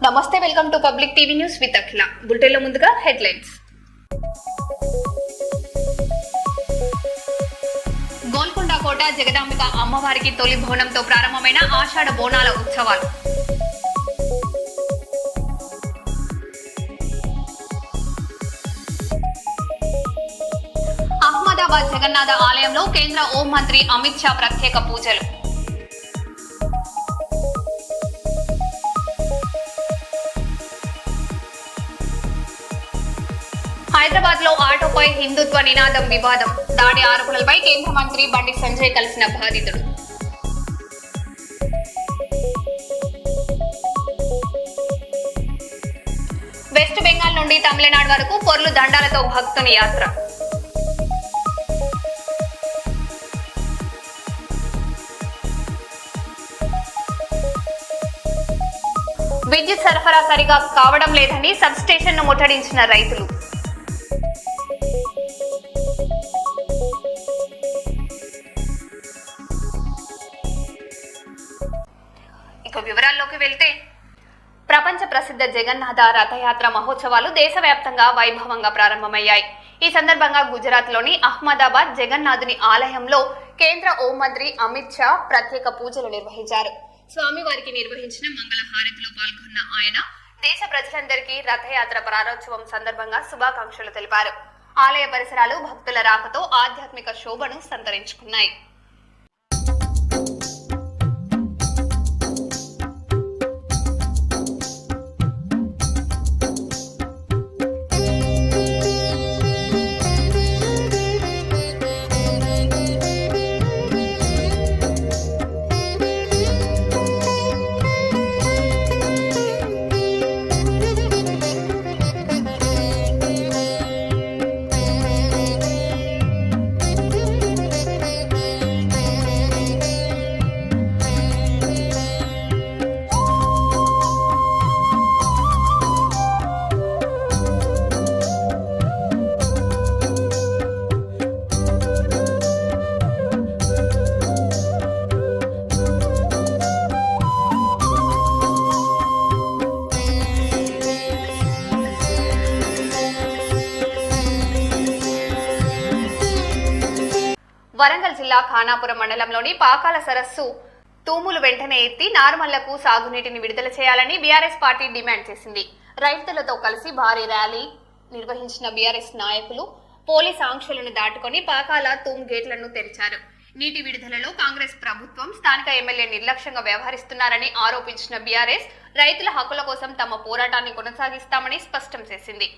నమస్తే, welcome to public TV news with Akhila. బులెటిన్లో ముందుగా హెడ్లైన్స్. గోల్కొండ కోట జగదాంబిక అమ్మవారికి తొలి బోనంతో ప్రారంభమైన ఆషాఢ బోనాల ఉత్సవాలు. అహ్మదాబాద్ జగన్నాథ ఆలయంలో కేంద్ర హోంమంత్రి అమిత్ షా ప్రత్యేక పూజలు. హైదరాబాద్ లో ఆటోపై హిందుత్వ నినాదం వివాదం. దాడి ఆరోపణలపై కేంద్ర మంత్రి బండి సంజయ్ కలిసిన బాధితుడు. వెస్ట్ బెంగాల్ నుండి తమిళనాడు వరకు పొర్లు దండాలతో భక్తుని యాత్ర. విద్యుత్ సరఫరా సరిగా కావడం లేదని సబ్ స్టేషన్ ను ముట్టడించిన రైతులు. ఇక వివరాల్లోకి వెళ్తే, ప్రపంచ ప్రసిద్ధ జగన్నాథ రథయాత్ర మహోత్సవాలు దేశవ్యాప్తంగా వైభవంగా ప్రారంభమయ్యాయి. ఈ సందర్భంగా గుజరాత్ లోని అహ్మదాబాద్ జగన్నాథుని ఆలయంలో కేంద్ర హోంమంత్రి అమిత్ షా ప్రత్యేక పూజలు నిర్వహించారు. స్వామివారికి నిర్వహించిన మంగళ హారతిలో పాల్గొన్న ఆయన దేశ ప్రజలందరికీ రథయాత్ర ప్రారంభోత్సవం సందర్భంగా శుభాకాంక్షలు తెలిపారు. ఆలయ పరిసరాలు భక్తుల రాకతో ఆధ్యాత్మిక శోభను సంతరించుకున్నాయి. వరంగల్ జిల్లా ఖానాపురం మండలంలోని పాకాల సరస్సు తూములు వెంటనే ఎత్తి నార్మళ్లకు సాగునీటిని విడుదల చేయాలని బీఆర్ఎస్ పార్టీ డిమాండ్ చేసింది. రైతులతో కలిసి భారీ ర్యాలీ నిర్వహించిన బీఆర్ఎస్ నాయకులు పోలీస్ ఆంక్షలను దాటుకొని పాకాల తూమ్ గేట్లను తెరిచారు. నీటి విడుదలలో కాంగ్రెస్ ప్రభుత్వం స్థానిక ఎమ్మెల్యే నిర్లక్ష్యంగా వ్యవహరిస్తున్నారని ఆరోపించిన బీఆర్ఎస్ రైతుల హక్కుల కోసం తమ పోరాటాన్ని కొనసాగిస్తామని స్పష్టం చేసింది.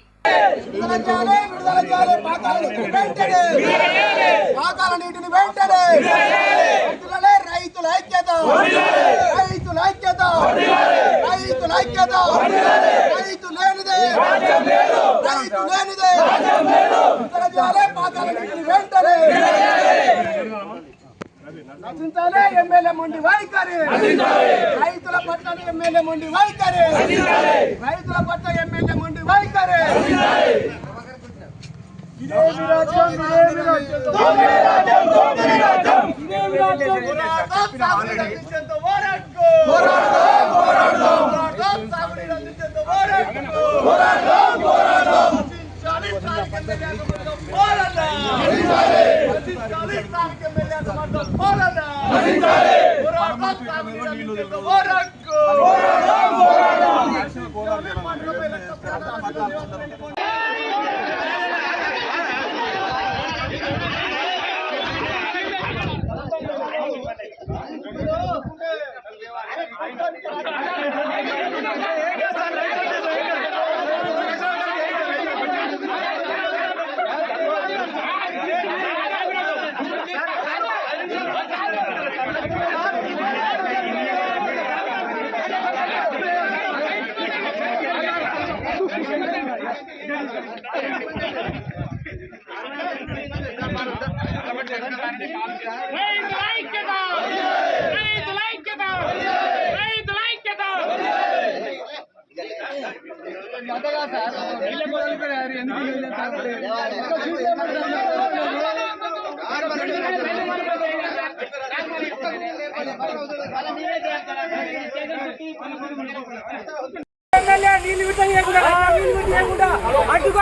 రచించాలే ఎమ్మెల్యే మొండి వైఖరి, రైతుల పట్ల ఎమ్మెల్యే మొండి వైఖరి, రైతుల పట్ల ఎమ్మెల్యే మొండి వైఖరి. ఇదేమి రాజ్యం, ఇదేమి రాజ్యం, దోపిడీ రాజ్యం, దోపిడీ రాజ్యం, ఇదేమి రాజ్యం. సాగునీరు అందించేంత వరకు పోరాడదాం, పోరాడదాం, సాగునీరు అందించేంత వరకు పోరాడదాం, పోరాడదాం. రచించాలి స్థానిక ఎమ్మెల్యేలకు పోరాడదాం, రచించాలి స్థానిక ఎమ్మెల్యేలకు పోరాడదాం, పోరాడదాం, సాగునీరు అందించేంత వరకు పోరాడదాం, పోరాడదాం.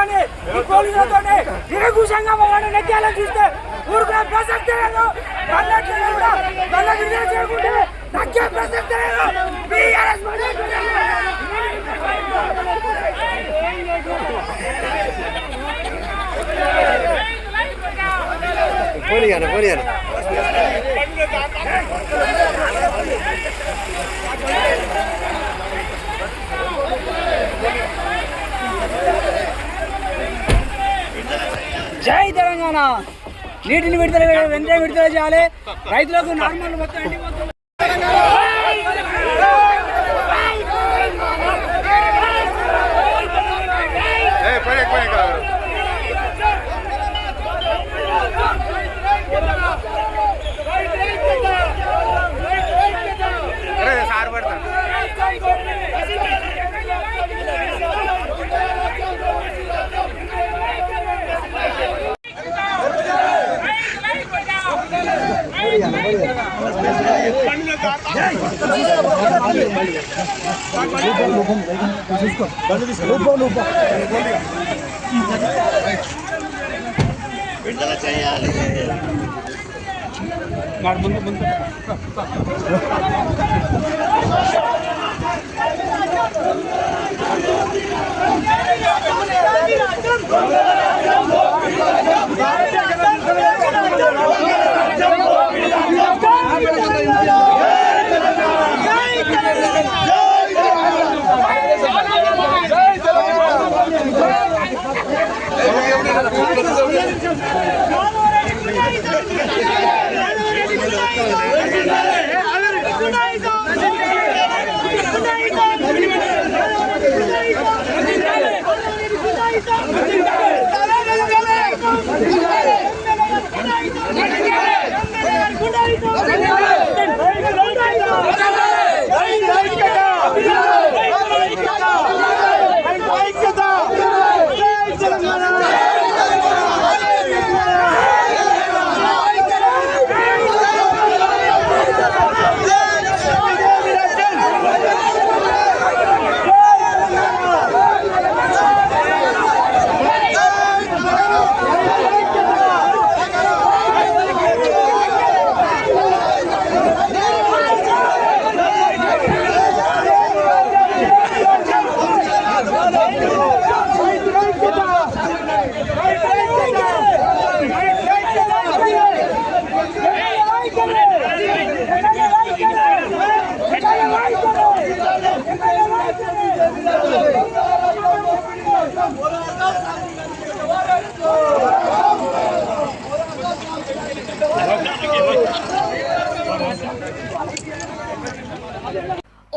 కానీ ఈ పోలీసులతో నిరఘుషంగా మమ్మల్ని నెట్టాలని చూస్తే ఊరుకునే ప్రసక్తి లేదు. మళ్ళీ విడుదల చేయకుంటే నక్కే ప్రసక్తి లేదు. జై తెలంగాణ. నీటిని వెంటనే విడుదల చేయాలి. రైతులకు నార్మల్ మొత్తం విడుదల చేయాలి.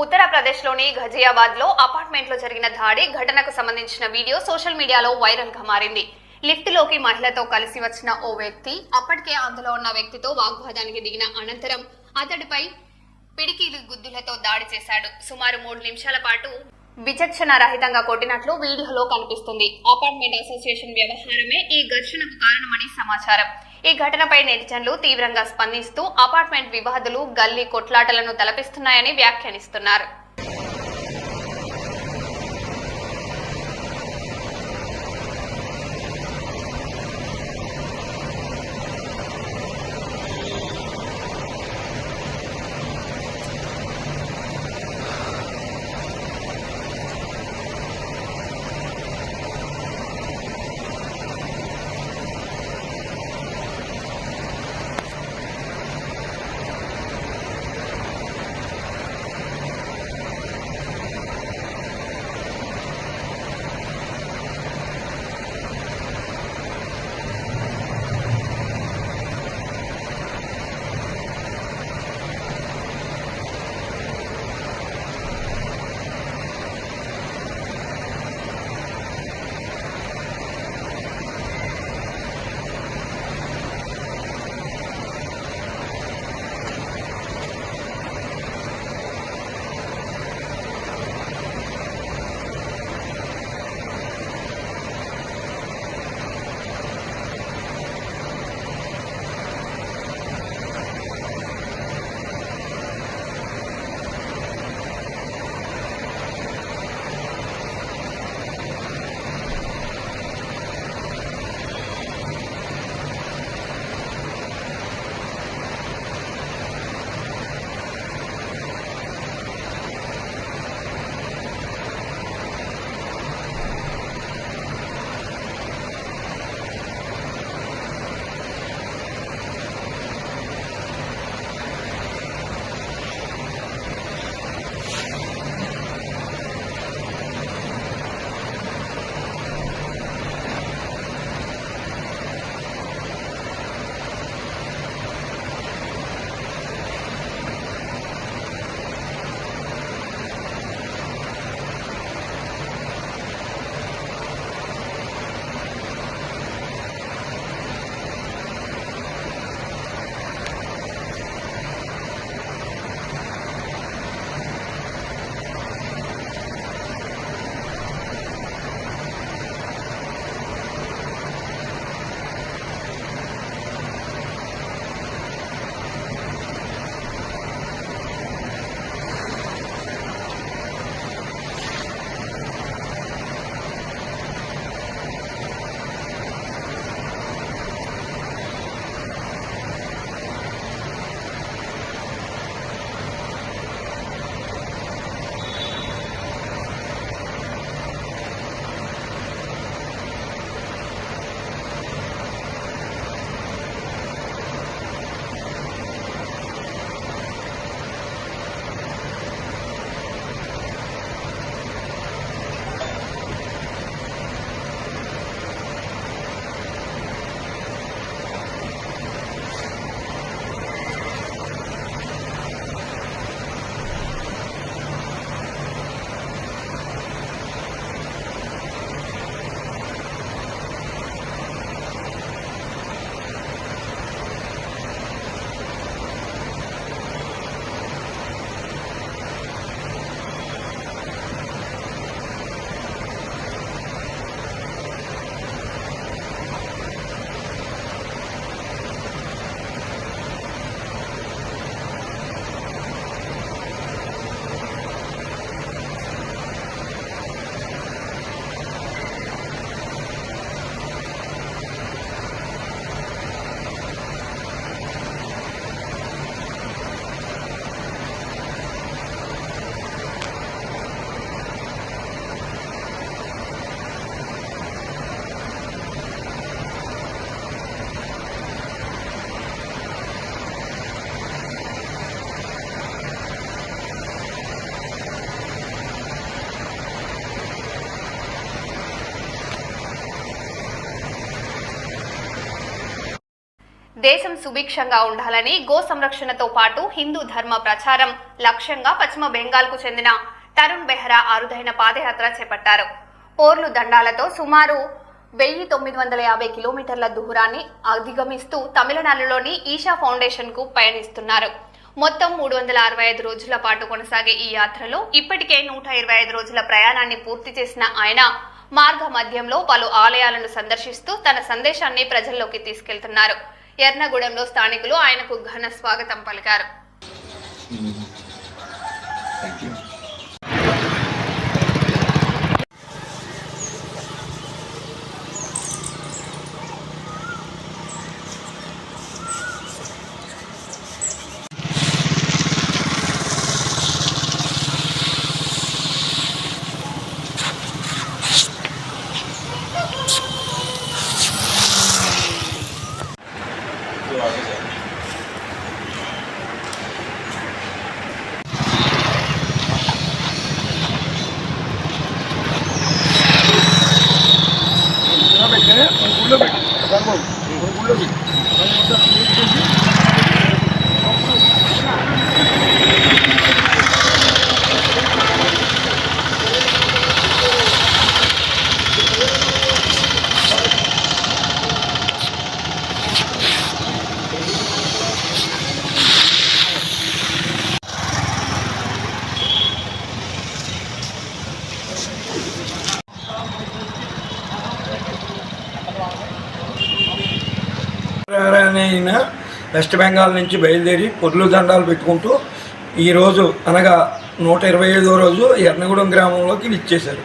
ఉత్తరప్రదేశ్లోని ఘజియాబాద్లో అపార్ట్మెంట్లో జరిగిన దాడి ఘటనకు సంబంధించిన వీడియో సోషల్ మీడియాలో వైరల్గా మారింది. లిఫ్ట్లోకి మహిళతో కలిసి వచ్చిన ఓ వ్యక్తి అప్పటికే అందులో ఉన్న వ్యక్తితో వాగ్వాదానికి దిగిన అనంతరం అతడిపై పిడికిలి గుద్దులతో దాడి చేశాడు. సుమారు 3 నిమిషాల పాటు విచక్షణ రహితంగా కొట్టినట్లు వీడియోలో కనిపిస్తుంది. అపార్ట్మెంట్ అసోసియేషన్ వ్యవహారమే ఈ ఘర్షణకు కారణమని సమాచారం. ఈ ఘటనపై నెటిజన్లు తీవ్రంగా స్పందిస్తూ అపార్ట్మెంట్ వివాదులు గల్లీ కొట్లాటలను తలపిస్తున్నాయని వ్యాఖ్యానిస్తున్నారు. దేశం సుభిక్షంగా ఉండాలని గో సంరక్షణతో పాటు హిందూ ధర్మ ప్రచారం లక్ష్యంగా పశ్చిమ బెంగాల్కు చెందిన తరుణ్ బెహ్రా అరుదైన పాదయాత్ర చేపట్టారు. పోర్లు దండాలతో సుమారు 1950 కిలోమీటర్ల దూరాన్ని అధిగమిస్తూ తమిళనాడులోని ఈషా ఫౌండేషన్ కు పయనిస్తున్నారు. మొత్తం 365 రోజుల పాటు కొనసాగే ఈ యాత్రలో ఇప్పటికే 125 రోజుల ప్రయాణాన్ని పూర్తి చేసిన ఆయన మార్గ మధ్యంలో పలు ఆలయాలను సందర్శిస్తూ తన సందేశాన్ని ప్రజల్లోకి తీసుకెళ్తున్నారు. ఎర్నగూడెంలో స్థానికులు ఆయనకు ఘన స్వాగతం పలికారు. ఆయన వెస్ట్ బెంగాల్ నుంచి బయలుదేరి పొర్లు దండాలు పెట్టుకుంటూ ఈరోజు అనగా 125వ రోజు ఎర్నగూడెం గ్రామంలోకి ఇచ్చేశారు.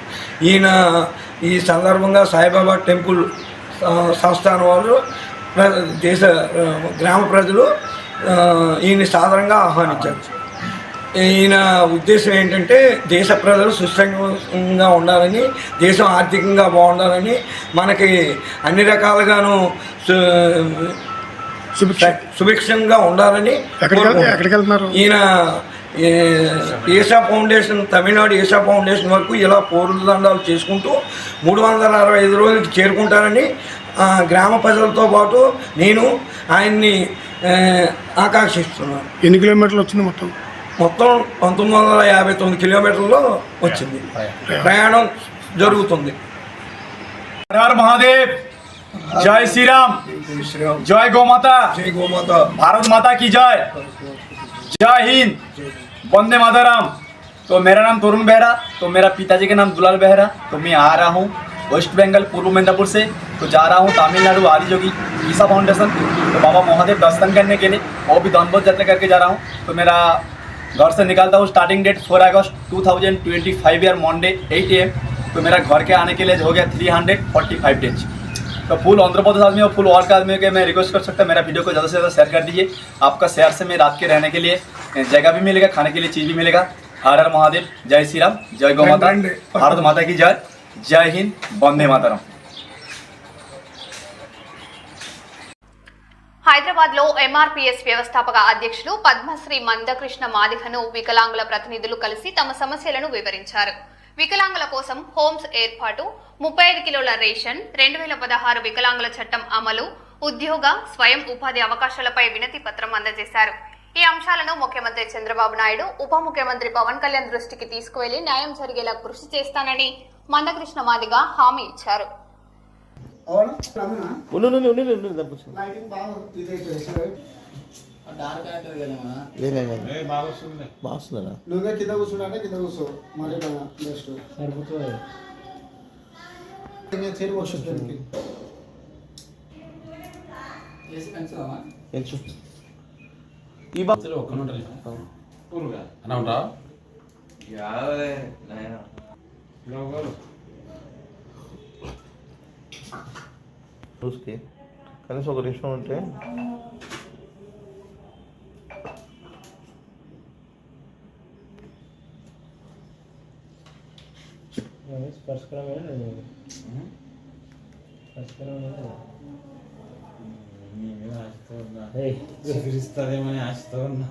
ఈయన ఈ సందర్భంగా సాయిబాబా టెంపుల్ సంస్థానం వాళ్ళు దేశ గ్రామ ప్రజలు ఈయన సాధారణంగా ఆహ్వానించారు. ఈయన ఉద్దేశం ఏంటంటే దేశ ప్రజలు సుస్థిరంగా ఉండాలని, దేశం ఆర్థికంగా బాగుండాలని, మనకి అన్ని రకాలుగాను సుభిక్షంగా ఉండాలని ఈయన ఈషా ఫౌండేషన్, తమిళనాడు ఈషా ఫౌండేషన్ వరకు ఇలా పోర్లు దండాలు చేసుకుంటూ 365 రోజులకి చేరుకుంటారని గ్రామ ప్రజలతో పాటు నేను ఆయన్ని ఆకాంక్షిస్తున్నాను. ఎన్ని కిలోమీటర్లు వచ్చింది? మొత్తం 1959 కిలోమీటర్లో వచ్చింది. ప్రయాణం జరుగుతుంది. हर महादेव, जय श्री राम, जय गौ माता, जय गौ माता, भारत माता की जय, जय हिंद, वंदे मातरम। तो मेरा नाम तरुण बेहरा, तो मेरा पिताजी का नाम दुलाल बेहरा। तो मैं आ रहा हूँ वेस्ट बंगाल पूर्व मेदिनीपुर से, तो जा रहा हूँ तमिलनाडु आदियोगी ईसा फाउंडेशन, तो बाबा महादेव दर्शन करने के लिए, वो भी दंडबोध यात्रा करके जा रहा हूँ। तो मेरा घर से निकलता हूँ starting date 4 August 2025 year Monday 8 AM। तो मेरा घर के आने के लिए हो गया 345 डेज। तो फुल आंध्र प्रदेश आदमी और फुल और का आदमी के मैं रिक्वेस्ट कर सकता, मेरा वीडियो को ज़्यादा से ज़्यादा शेयर कर दीजिए। आपका शेयर से मैं रात के रहने के लिए जगह भी मिलेगा, खाने के लिए चीज़ भी मिलेगा। हर हर महादेव, जय श्री राम, जय गौ माता, भारत माता की जय, जय हिंद, वंदे मातरम। హైదరాబాద్ లో ఎంఆర్పీఎస్ వ్యవస్థాపక అధ్యక్షులు పద్మశ్రీ మందకృష్ణ మాదిగను వికలాంగుల ప్రతినిధులు కలిసి తమ సమస్యలను వివరించారు. వికలాంగుల కోసం హోమ్స్ ఏర్పాటు, 35 కిలోల రేషన్, 2016 వికలాంగుల చట్టం అమలు, ఉద్యోగ స్వయం ఉపాధి అవకాశాలపై వినతి పత్రం అందజేశారు. ఈ అంశాలను ముఖ్యమంత్రి చంద్రబాబు నాయుడు, ఉప ముఖ్యమంత్రి పవన్ కళ్యాణ్ దృష్టికి తీసుకువెళ్లి న్యాయం జరిగేలా కృషి చేస్తానని మందకృష్ణ మాదిగ హామీ ఇచ్చారు. నువ్వే కింద కూర్చుంటే కింద కూర్చో, మరి బెస్ట్ సరిపోతుంది. చేరు వస్తుంది ఈ బాక్స్లో ఒక్కనే ఉంటారు అన్న ఉంటా చూసుకి కనీసం ఒక నిమిషం ఉంటే ఇస్తారేమని ఆశతో ఉన్నా.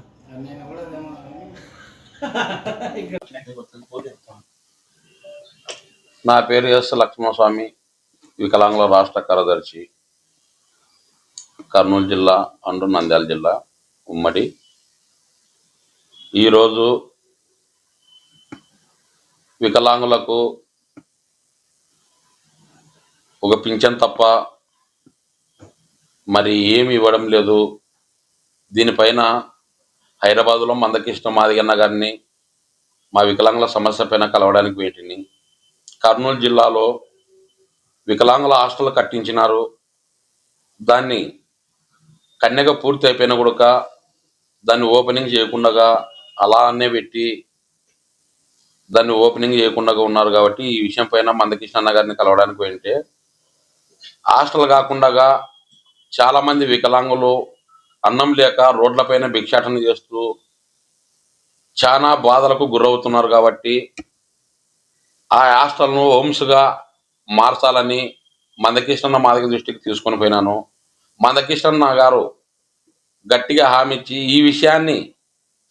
నా పేరు ఎస్ లక్ష్మణస్వామి, వికలాంగుల రాష్ట్ర కార్యదర్శి. కర్నూలు జిల్లా అండ్ నంద్యాల జిల్లా ఉమ్మడి. ఈరోజు వికలాంగులకు ఒక పింఛన్ తప్ప మరి ఏమి ఇవ్వడం లేదు. దీనిపైన హైదరాబాదులో మందకృష్ణ మాదిగన్న గారిని మా వికలాంగుల సమస్య పైన కలవడానికి వీటిని కర్నూలు జిల్లాలో వికలాంగుల హాస్టల్ కట్టించినారు. దాన్ని కన్యగా పూర్తి అయిపోయిన కూడా దాన్ని ఓపెనింగ్ చేయకుండా అలానే పెట్టి దాన్ని ఓపెనింగ్ చేయకుండా ఉన్నారు. కాబట్టి ఈ విషయం పైన మందకృష్ణ అన్న గారిని కలవడానికి వెంటే హాస్టల్ కాకుండా చాలామంది వికలాంగులు అన్నం లేక రోడ్లపైన భిక్షాటన చేస్తూ చాలా బాధలకు గురవుతున్నారు. కాబట్టి ఆ హాస్టల్ను హోమ్స్గా మార్చాలని మందకృష్ణ మాదిగ దృష్టికి తీసుకొని పోయినాను. మందకృష్ణ గారు గట్టిగా హామీ ఇచ్చి ఈ విషయాన్ని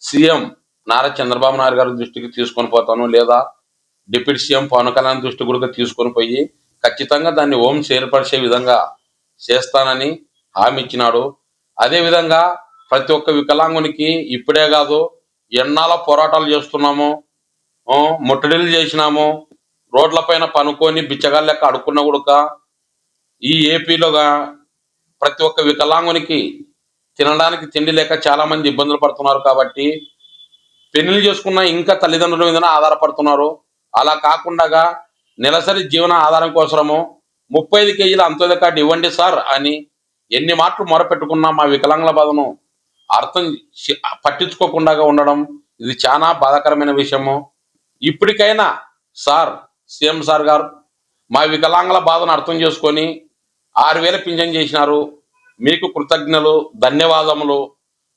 సీఎం నారా చంద్రబాబు నాయుడు గారి దృష్టికి తీసుకొని పోతాను, లేదా డిప్యూటీ సీఎం పవన్ కళ్యాణ్ దృష్టి కూడా తీసుకొని పోయి ఖచ్చితంగా దాన్ని హోమ్స్ ఏర్పరిచే విధంగా చేస్తానని హామీ ఇచ్చినాడు. అదేవిధంగా ప్రతి ఒక్క వికలాంగునికి ఇప్పుడే కాదు ఎన్నాళ్ళ పోరాటాలు చేస్తున్నాము, ముట్టడిలు చేసినాము, రోడ్లపైన పనుకొని బిచ్చగాళ్ళ లెక్క అడుక్కున్న కూడా ఈ ఏపీలోగా ప్రతి ఒక్క వికలాంగునికి తినడానికి తిండి లేక చాలా మంది ఇబ్బందులు పడుతున్నారు. కాబట్టి పెళ్లిళ్ళు చేసుకున్న ఇంకా తల్లిదండ్రుల మీద ఆధారపడుతున్నారు. అలా కాకుండా నెలసరి జీవన ఆధారం కోసము 35 కేజీల అంత్యోదయ కార్డు ఇవ్వండి సార్ అని ఎన్ని మాటలు మొరపెట్టుకున్నా మా వికలాంగుల బాధను అర్థం పట్టించుకోకుండా ఉండడం ఇది చాలా బాధాకరమైన విషయము. ఇప్పటికైనా సార్ సీఎం సార్ గారు మా వికలాంగుల బాధను అర్థం చేసుకొని 6,000 పింఛన్ చేసినారు. మీకు కృతజ్ఞతలు, ధన్యవాదములు.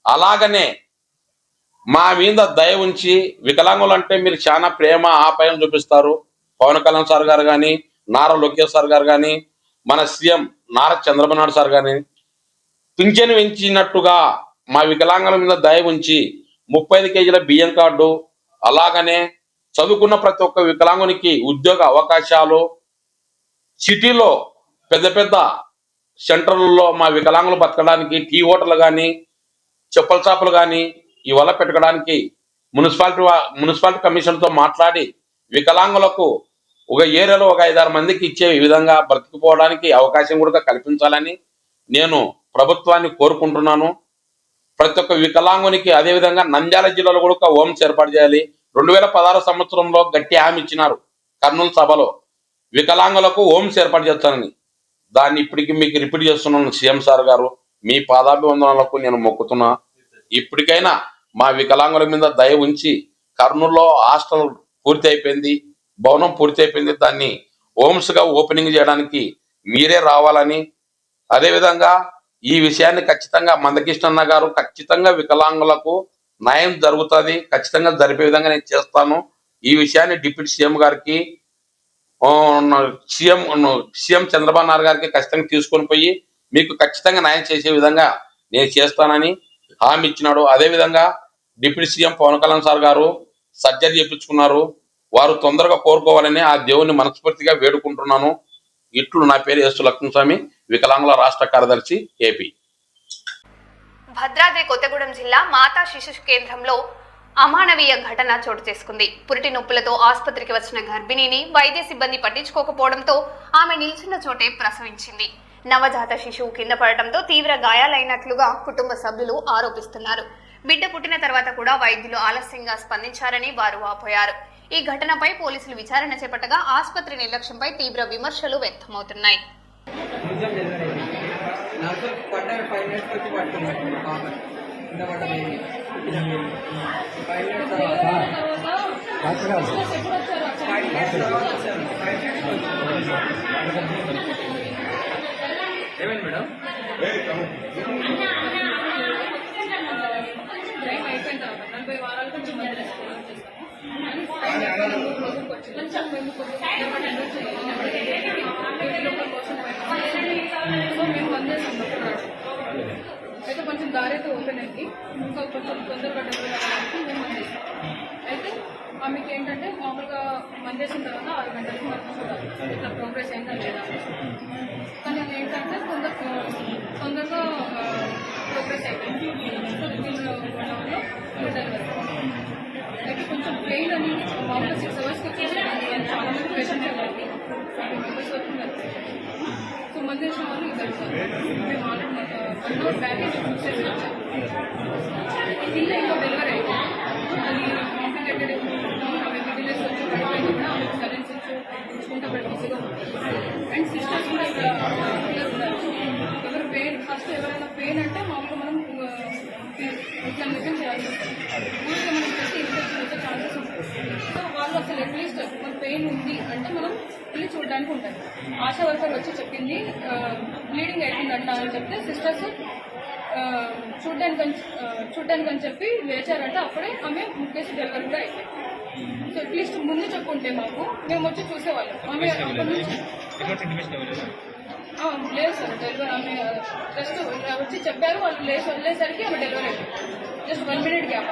అలాగనే మా మీద దయ ఉంచి వికలాంగులు అంటే మీరు చాలా ప్రేమ ఆప్యాయం చూపిస్తారు. పవన్ కళ్యాణ్ సార్ గారు కానీ, నారా లోకేష్ సార్ గారు కానీ, మన సీఎం నారా చంద్రబాబు నాయుడు సార్ కానీ పింఛను పెంచినట్టుగా మా వికలాంగుల మీద దయ ఉంచి 35 కేజీల బియ్యం కార్డు, అలాగనే చదువుకున్న ప్రతి ఒక్క వికలాంగునికి ఉద్యోగ అవకాశాలు, సిటీలో పెద్ద పెద్ద సెంటర్లలో మా వికలాంగులు బతకడానికి టీ హోటల్ కానీ, చెప్పుల షాపులు కానీ ఇవాళ పెట్టడానికి మున్సిపాలిటీ కమిషన్తో మాట్లాడి వికలాంగులకు ఒక ఏరియాలో ఒక 5-6 మందికి ఇచ్చే విధంగా బ్రతికిపోవడానికి అవకాశం కూడా కల్పించాలని నేను ప్రభుత్వాన్ని కోరుకుంటున్నాను. ప్రతి ఒక్క వికలాంగునికి అదేవిధంగా నంద్యాల జిల్లాలో కూడా హోమ్స్ ఏర్పాటు చేయాలి. 2016 సంవత్సరంలో గట్టి హామీ ఇచ్చినారు కర్నూలు సభలో, వికలాంగులకు హోమ్స్ ఏర్పాటు చేస్తానని. దాన్ని ఇప్పటికీ మీకు రిపీట్ చేస్తున్నాను. సీఎం సార్ గారు మీ పాదాభివందనలకు నేను మొక్కుతున్నా. ఇప్పటికైనా మా వికలాంగుల మీద దయ ఉంచి కర్నూలులో హాస్టల్ పూర్తి అయిపోయింది, భవనం పూర్తి అయిపోయింది, దాన్ని హోమ్స్గా ఓపెనింగ్ చేయడానికి మీరే రావాలని, అదేవిధంగా ఈ విషయాన్ని ఖచ్చితంగా మందకృష్ణ గారు ఖచ్చితంగా వికలాంగులకు న్యాయం జరుగుతుంది, ఖచ్చితంగా జరిపే విధంగా నేను చేస్తాను. ఈ విషయాన్ని డిప్యూటీ సీఎం గారికి, సీఎం చంద్రబాబు నాయుడు గారికి ఖచ్చితంగా తీసుకొని పోయి మీకు ఖచ్చితంగా న్యాయం చేసే విధంగా నేను చేస్తానని హామీ ఇచ్చినాడు. అదేవిధంగా deputy CM Pawan Kalyan sir గారు సర్జరీ చేయించుకున్నారు. వారు తొందరగా కోరుకోవాలని ఆ దేవుని మనస్ఫూర్తిగా వేడుకుంటున్నాను. ఇట్లు నా పేరు ఎస్ లక్ష్మణస్వామి, వికలాంగుల రాష్ట్ర కార్యదర్శి, ఏపీ. భద్రాద్రి కొత్తగూడెం జిల్లా మాతా శిశు కేంద్రంలో అమానవీయ ఘటన చోటు చేసుకుంది. పురిటి నొప్పులతో ఆసుపత్రికి వచ్చిన గర్భిణిని వైద్య సిబ్బంది పట్టించుకోకపోవడంతో ఆమె నిల్చున్న చోటే ప్రసవించింది. నవజాత శిశువు కింద పడటంతో తీవ్ర గాయాలైనట్లుగా కుటుంబ సభ్యులు ఆరోపిస్తున్నారు. బిడ్డ పుట్టిన తర్వాత కూడా వైద్యులు ఆలస్యంగా స్పందించారని వారు వాపోయారు. ఈ ఘటనపై పోలీసులు విచారణ చేపట్టగా ఆసుపత్రి నిర్లక్ష్యంపై తీవ్ర విమర్శలు వ్యక్తమవుతున్నాయి. అయితే కొంచెం దారి అయితే ఓపెన్ అయింది, ఇంకా కొంచెం తొందరగా డెలివరీ అవ్వడానికి మేము అందిస్తాం. అయితే ఆమెకి ఏంటంటే మామూలుగా మంది చేసిన తర్వాత 6 గంటలకు మనం చూడాలి ఇట్లా ప్రోగ్రెస్ అయిందా లేదా. కానీ అది ఏంటంటే తొందరగా ప్రోగ్రెస్ అయిపోయింది. సో దీనిలో అయితే కొంచెం పెయిన్ అనేది మామూలుగా 6 అవర్స్కి వచ్చేసి చాలా మంది పేషెంట్స్ వెళ్ళండి 30 మెంబర్స్ వరకు వెళ్తారు. సో మంది చేసిన వాళ్ళు ఇద్దరు సార్ మేము ఆల్రెడీ 1 అవర్ బ్యాక్ చూసేసి వచ్చాము. కింద ఇంకో డెలివరీ అయితే అది కాంప్లికేటెడ్ డిలేస్ వచ్చి పడిపోయింది కూడా ఆమెకు సరైన చూసుకుంటే బట్టి ఈజీగా ఉంటుంది. అండ్ సిస్టర్స్ కూడా ఇక్కడ ఉన్నారు. ఎవరు పెయిన్ ఫస్ట్ ఎవరైనా పెయిన్ అంటే మామూలుగా మనం ఎగ్జామినేషన్ చేయాల్సి వస్తుంది. ఊరికే మనం చేస్తే ఇన్ఫెక్షన్ వచ్చే ఛాన్సెస్ ఉంటాయి. సో వాళ్ళు అసలు అట్లీస్ట్ మన పెయిన్ ఉంది అంటే మనం వెళ్ళి చూడడానికి ఉంటుంది. ఆశా వర్కర్ వచ్చి చెప్పింది బ్లీడింగ్ అవుతుందంట అని చెప్తే సిస్టర్స్ చూడ్డానికి అని చెప్పి వేచారంటే అప్పుడే ఆమె ముక్కేసి డెలివరీ కూడా అయిపోయింది. సో అట్లీస్ట్ ముందు చెప్పుంటే మాకు మేము వచ్చి చూసేవాళ్ళం. ఆమె అక్కడి నుంచి లేదు సార్ డెలివరీ ఆమె జస్ట్ వచ్చి చెప్పారు వాళ్ళు లేచి వదిలేసరికి ఆమె డెలివరీ అయిపోయింది. జస్ట్ 1 మినిట్ గ్యాప్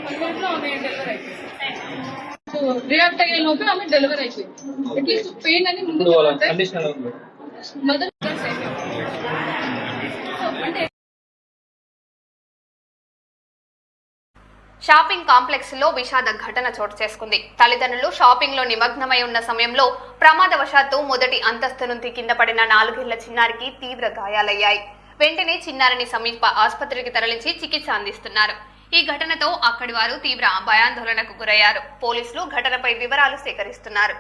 1 మినిట్లో ఆమె డెలివరీ అయిపోయింది. సో రియాక్ట్ అయ్యే లోపే ఆమె డెలివరీ అయిపోయింది. అట్లీస్ట్ పెయిన్ అని ముందు మదర్ అంటే షాపింగ్ కాంప్లెక్స్ లో విషాద ఘటన చోటు చేసుకుంది. తల్లిదండ్రులు షాపింగ్ లో నిమగ్నమై ఉన్న సమయంలో ప్రమాదవశాత్తు మొదటి అంతస్తు నుంచి కింద పడిన 4 ఏళ్ల చిన్నారికి తీవ్ర గాయాలయ్యాయి. వెంటనే చిన్నారిని సమీప ఆసుపత్రికి తరలించి చికిత్స అందిస్తున్నారు. ఈ ఘటనతో అక్కడి వారు తీవ్ర భయాందోళనకు గురయ్యారు. పోలీసులు ఘటనపై వివరాలు సేకరిస్తున్నారు.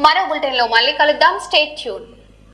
మరో బులెటిన్ లో మళ్ళీ కలుద్దాం. Stay tune.